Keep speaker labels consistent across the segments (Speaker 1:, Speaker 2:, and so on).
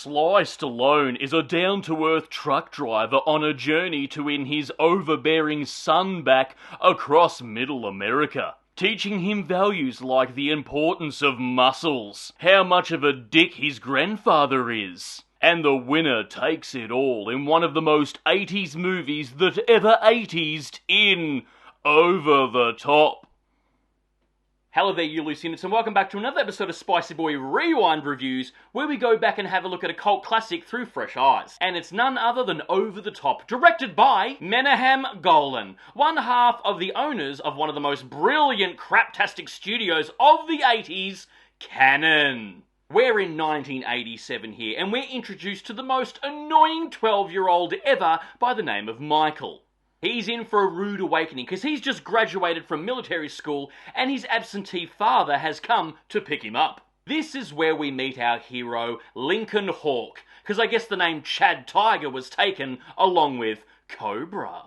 Speaker 1: Sly Stallone is a down-to-earth truck driver on a journey to win his overbearing son back across Middle America, teaching him values like the importance of muscles, how much of a dick his grandfather is. And the winner takes it all in one of the most 80s movies that ever 80'd in Over the Top. Hello there, you Lucians, and welcome back to another episode of Spicy Boy Rewind Reviews, where we go back and have a look at a cult classic through fresh eyes. And it's none other than Over the Top, directed by Menahem Golan, one half of the owners of one of the most brilliant craptastic studios of the 80s, Cannon. We're in 1987 here, and we're introduced to the most annoying 12-year-old ever by the name of Michael. He's in for a rude awakening because he's just graduated from military school and his absentee father has come to pick him up. This is where we meet our hero, Lincoln Hawk, because I guess the name Chad Tiger was taken along with Cobra.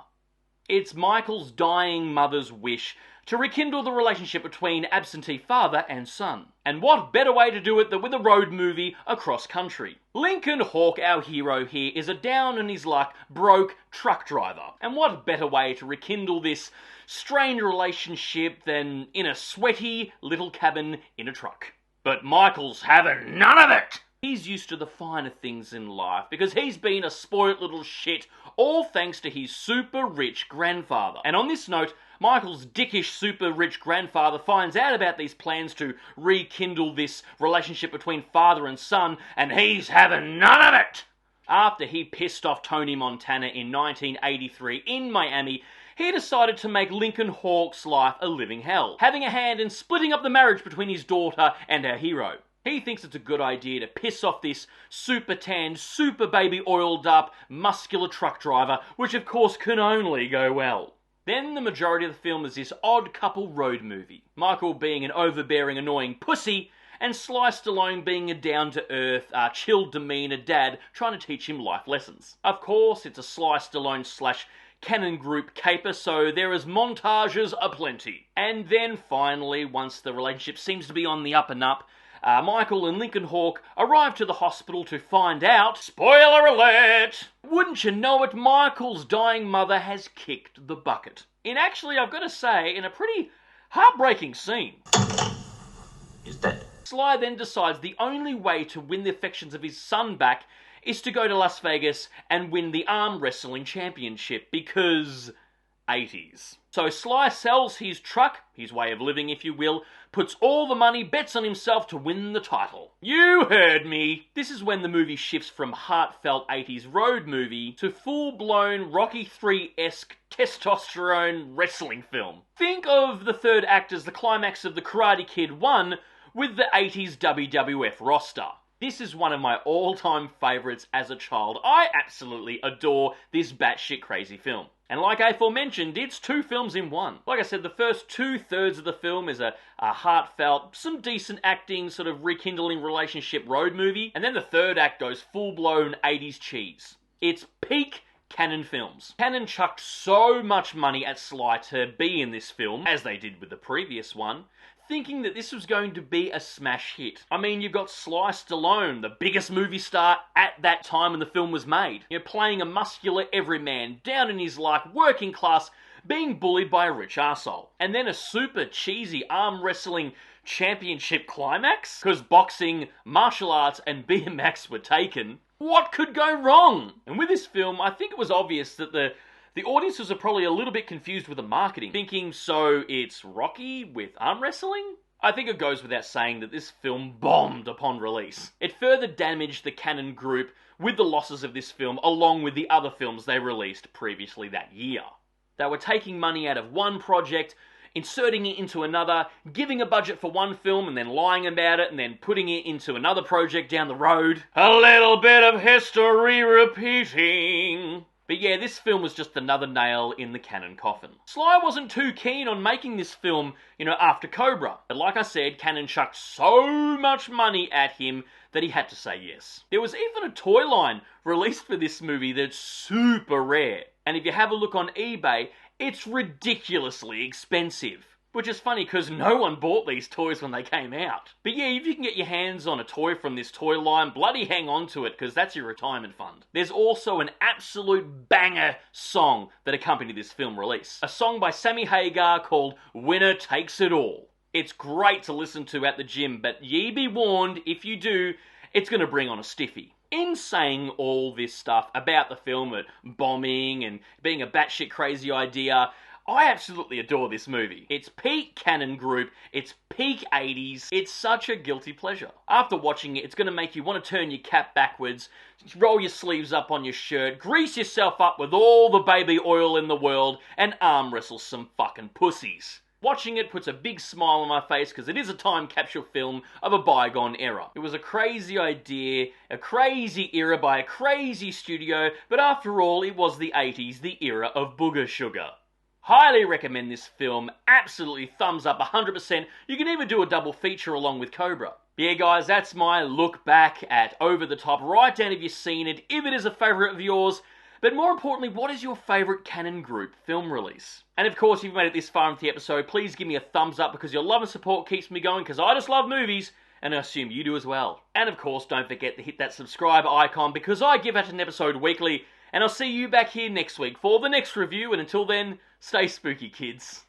Speaker 1: It's Michael's dying mother's wish to rekindle the relationship between absentee father and son. And what better way to do it than with a road movie across country? Lincoln Hawk, our hero here, is a down on his luck, broke truck driver. And what better way to rekindle this strained relationship than in a sweaty little cabin in a truck? But Michael's having none of it! He's used to the finer things in life because he's been a spoilt little shit, all thanks to his super rich grandfather. And on this note, Michael's dickish super rich grandfather finds out about these plans to rekindle this relationship between father and son, and he's having none of it! After he pissed off Tony Montana in 1983 in Miami, he decided to make Lincoln Hawk's life a living hell, having a hand in splitting up the marriage between his daughter and our hero. He thinks it's a good idea to piss off this super tanned, super baby oiled up, muscular truck driver, which of course can only go well. Then the majority of the film is this odd couple road movie. Michael being an overbearing, annoying pussy, and Sly Stallone being a down-to-earth, chill demeanor dad trying to teach him life lessons. Of course, it's a Sly Stallone / Cannon Group caper, so there is montages aplenty. And then finally, once the relationship seems to be on the up and up, Michael and Lincoln Hawk arrive to the hospital to find out, spoiler alert, wouldn't you know it, Michael's dying mother has kicked the bucket. Actually, I've got to say, in a pretty heartbreaking scene.
Speaker 2: He's dead.
Speaker 1: Sly then decides the only way to win the affections of his son back is to go to Las Vegas and win the arm wrestling championship, because 80s. So Sly sells his truck, his way of living if you will, puts all the money, bets on himself to win the title. You heard me! This is when the movie shifts from heartfelt 80s road movie to full-blown Rocky III-esque testosterone wrestling film. Think of the third act as the climax of The Karate Kid 1 with the 80s WWF roster. This is one of my all-time favourites as a child. I absolutely adore this batshit crazy film. And like I aforementioned, it's two films in one. Like I said, the first 2/3 of the film is a heartfelt, some decent acting, sort of rekindling relationship road movie. And then the third act goes full-blown 80s cheese. It's peak Cannon films. Cannon chucked so much money at Sly to be in this film, as they did with the previous one, thinking that this was going to be a smash hit. I mean, you've got Sly Stallone, the biggest movie star at that time when the film was made. You're playing a muscular everyman, down in his luck, working class, being bullied by a rich arsehole. And then a super cheesy arm wrestling championship climax? Because boxing, martial arts, and BMX were taken. What could go wrong? And with this film, I think it was obvious that the audiences are probably a little bit confused with the marketing, thinking, so it's Rocky with arm wrestling? I think it goes without saying that this film bombed upon release. It further damaged the Cannon Group with the losses of this film, along with the other films they released previously that year. They were taking money out of one project, inserting it into another, giving a budget for one film and then lying about it and then putting it into another project down the road. A little bit of history repeating. But yeah, this film was just another nail in the Cannon coffin. Sly wasn't too keen on making this film, after Cobra. But like I said, Cannon chucked so much money at him that he had to say yes. There was even a toy line released for this movie that's super rare. And if you have a look on eBay, it's ridiculously expensive. Which is funny because no one bought these toys when they came out. But yeah, if you can get your hands on a toy from this toy line, bloody hang on to it because that's your retirement fund. There's also an absolute banger song that accompanied this film release. A song by Sammy Hagar called Winner Takes It All. It's great to listen to at the gym, but ye be warned, if you do, it's going to bring on a stiffy. In saying all this stuff about the film, bombing and being a batshit crazy idea, I absolutely adore this movie. It's peak Cannon Group, it's peak 80s, it's such a guilty pleasure. After watching it, it's going to make you want to turn your cap backwards, roll your sleeves up on your shirt, grease yourself up with all the baby oil in the world, and arm wrestle some fucking pussies. Watching it puts a big smile on my face because it is a time capsule film of a bygone era. It was a crazy idea, a crazy era by a crazy studio, but after all, it was the 80s, the era of booger sugar. Highly recommend this film, absolutely thumbs up 100%. You can even do a double feature along with Cobra. Yeah guys, that's my look back at Over the Top. Write down if you've seen it, if it is a favourite of yours, but more importantly, what is your favourite Cannon Group film release? And of course, if you've made it this far into the episode, please give me a thumbs up because your love and support keeps me going because I just love movies, and I assume you do as well. And of course, don't forget to hit that subscribe icon because I give out an episode weekly, and I'll see you back here next week for the next review, and until then, stay spooky, kids.